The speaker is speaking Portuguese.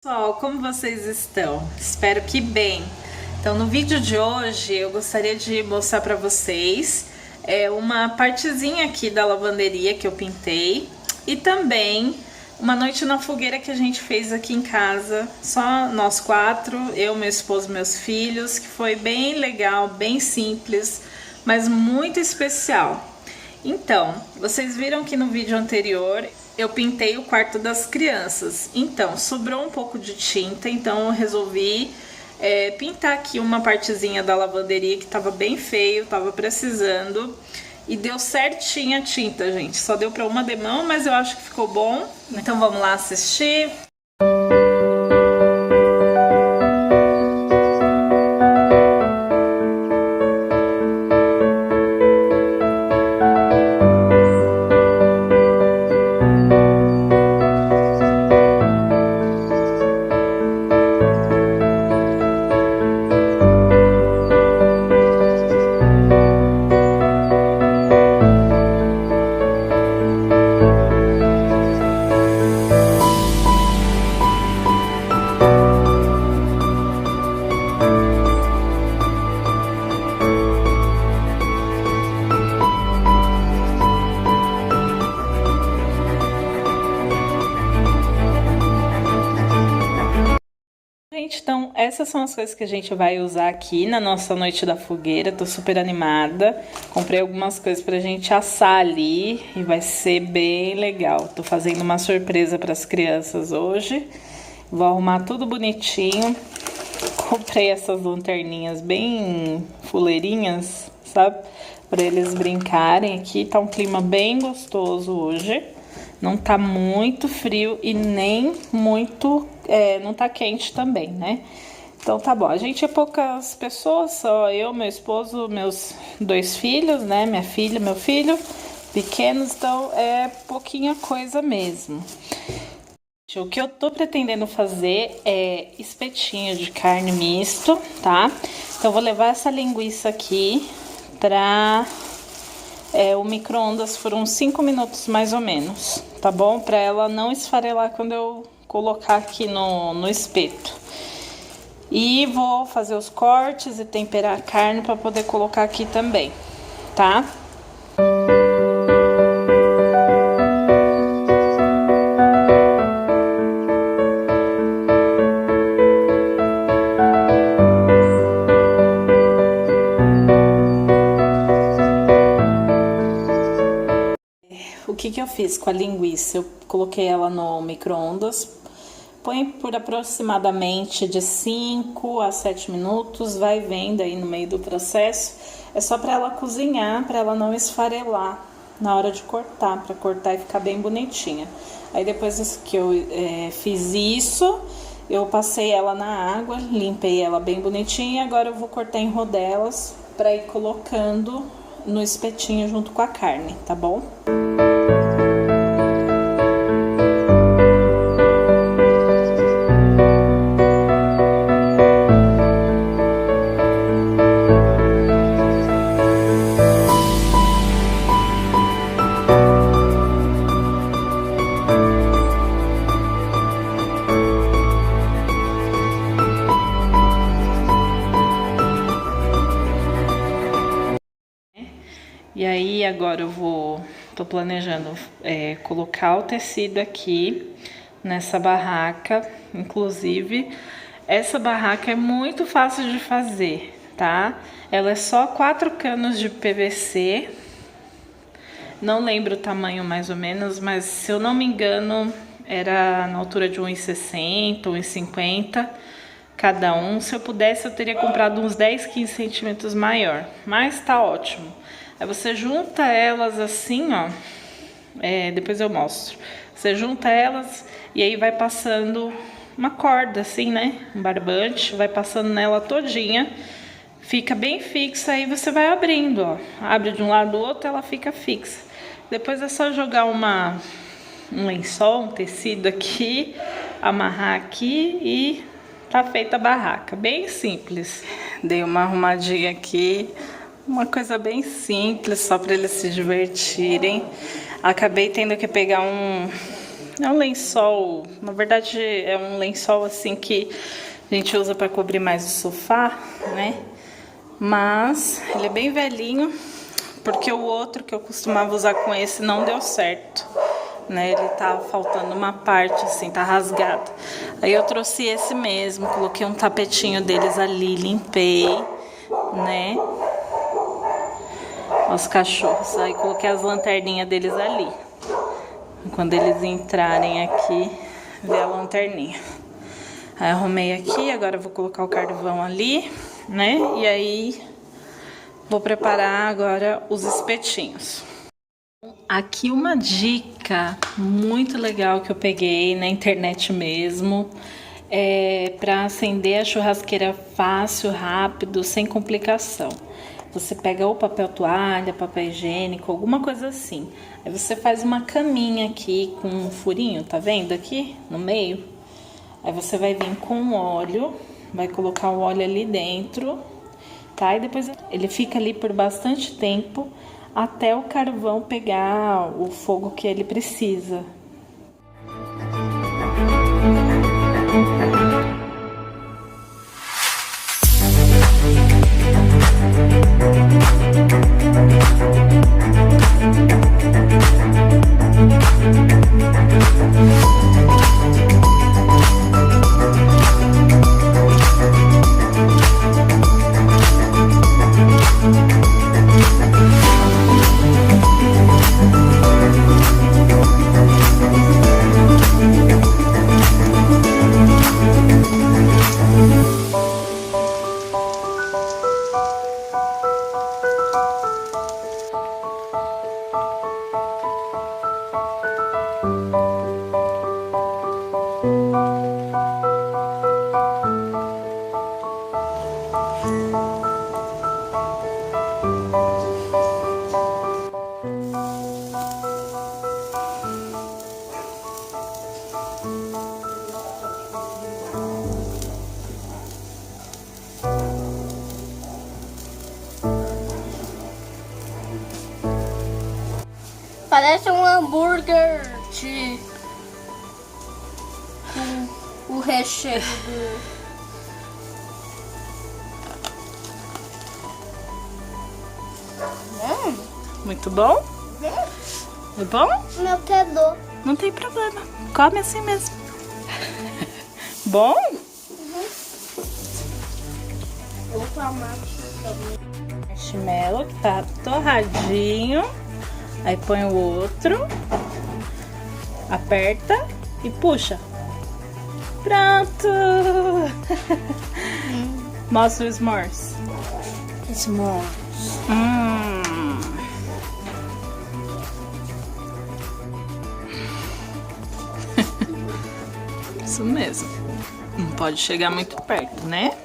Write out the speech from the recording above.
Pessoal, como vocês estão? Espero que bem. Então, no vídeo de hoje, eu gostaria de mostrar para vocês uma partezinha aqui da lavanderia que eu pintei e também uma noite na fogueira que a gente fez aqui em casa, só nós quatro, eu, meu esposo, meus filhos, que foi bem legal, bem simples, mas muito especial. Então, vocês viram que no vídeo anterior eu pintei o quarto das crianças. Então, sobrou um pouco de tinta, então eu resolvi pintar aqui uma partezinha da lavanderia que tava bem feio, tava precisando. E deu certinho a tinta, gente. Só deu pra uma demão, mas eu acho que ficou bom. Então vamos lá assistir. Então, essas são as coisas que a gente vai usar aqui na nossa noite da fogueira. Tô super animada. Comprei algumas coisas pra gente assar ali e vai ser bem legal. Tô fazendo uma surpresa pras crianças hoje. Vou arrumar tudo bonitinho. Comprei essas lanterninhas bem fuleirinhas, sabe? Pra eles brincarem aqui. Tá um clima bem gostoso hoje. Não tá muito frio e nem muito... não tá quente também, né? Então tá bom. A gente é poucas pessoas, só eu, meu esposo, meus dois filhos, né? Minha filha, meu filho, pequenos, então é pouquinha coisa mesmo. O que eu tô pretendendo fazer é espetinho de carne misto, tá? Então eu vou levar essa linguiça aqui pra... o micro-ondas por uns 5 minutos mais ou menos, tá bom? Pra ela não esfarelar quando eu colocar aqui no espeto. E vou fazer os cortes e temperar a carne pra poder colocar aqui também, tá? O que eu fiz com a linguiça? Eu coloquei ela no micro-ondas, põe por aproximadamente de 5 a 7 minutos, vai vendo aí no meio do processo. É só para ela cozinhar, para ela não esfarelar na hora de cortar, para cortar e ficar bem bonitinha. Aí depois que eu fiz isso, eu passei ela na água, limpei ela bem bonitinha, agora eu vou cortar em rodelas para ir colocando no espetinho junto com a carne, tá bom? E aí agora tô planejando colocar o tecido aqui nessa barraca. Inclusive, essa barraca é muito fácil de fazer, tá? Ela é só 4 canos de PVC. Não lembro o tamanho mais ou menos, mas se eu não me engano, era na altura de 1,60, 1,50 cada um. Se eu pudesse, eu teria comprado uns 10, 15 centímetros maior, mas tá ótimo. Aí você junta elas assim, ó, depois eu mostro. Você junta elas e aí vai passando uma corda assim, né, um barbante, vai passando nela todinha, fica bem fixa, aí você vai abrindo, ó. Abre de um lado do outro, ela fica fixa. Depois é só jogar um lençol, um tecido aqui, amarrar aqui e tá feita a barraca. Bem simples. Dei uma arrumadinha aqui, uma coisa bem simples, só para eles se divertirem. Acabei tendo que pegar É um lençol, na verdade é um lençol assim que a gente usa para cobrir mais o sofá, né? Mas ele é bem velhinho, porque o outro que eu costumava usar com esse não deu certo, né? Ele tá faltando uma parte assim, tá rasgado. Aí eu trouxe esse mesmo, coloquei um tapetinho deles ali, limpei, né? Os cachorros, aí coloquei as lanterninhas deles ali. Quando eles entrarem aqui, ver a lanterninha. Aí arrumei aqui, agora eu vou colocar o carvão ali, né? E aí vou preparar agora os espetinhos. Aqui uma dica muito legal que eu peguei na internet mesmo, para acender a churrasqueira fácil, rápido, sem complicação. Você pega o papel toalha, papel higiênico, alguma coisa assim. Aí você faz uma caminha aqui com um furinho, tá vendo aqui no meio? Aí você vai vir com óleo, vai colocar o óleo ali dentro, tá? E depois ele fica ali por bastante tempo até o carvão pegar o fogo que ele precisa. Parece um hambúrguer de o recheio do... Muito bom? É bom? Meu quedou. Não tem problema, come assim mesmo. Bom? Vou tomar. Marshmallow que tá torradinho. Aí põe o outro, aperta e puxa. Pronto! Mostra o s'mores. S'mores. Isso mesmo. Não pode chegar muito perto, né?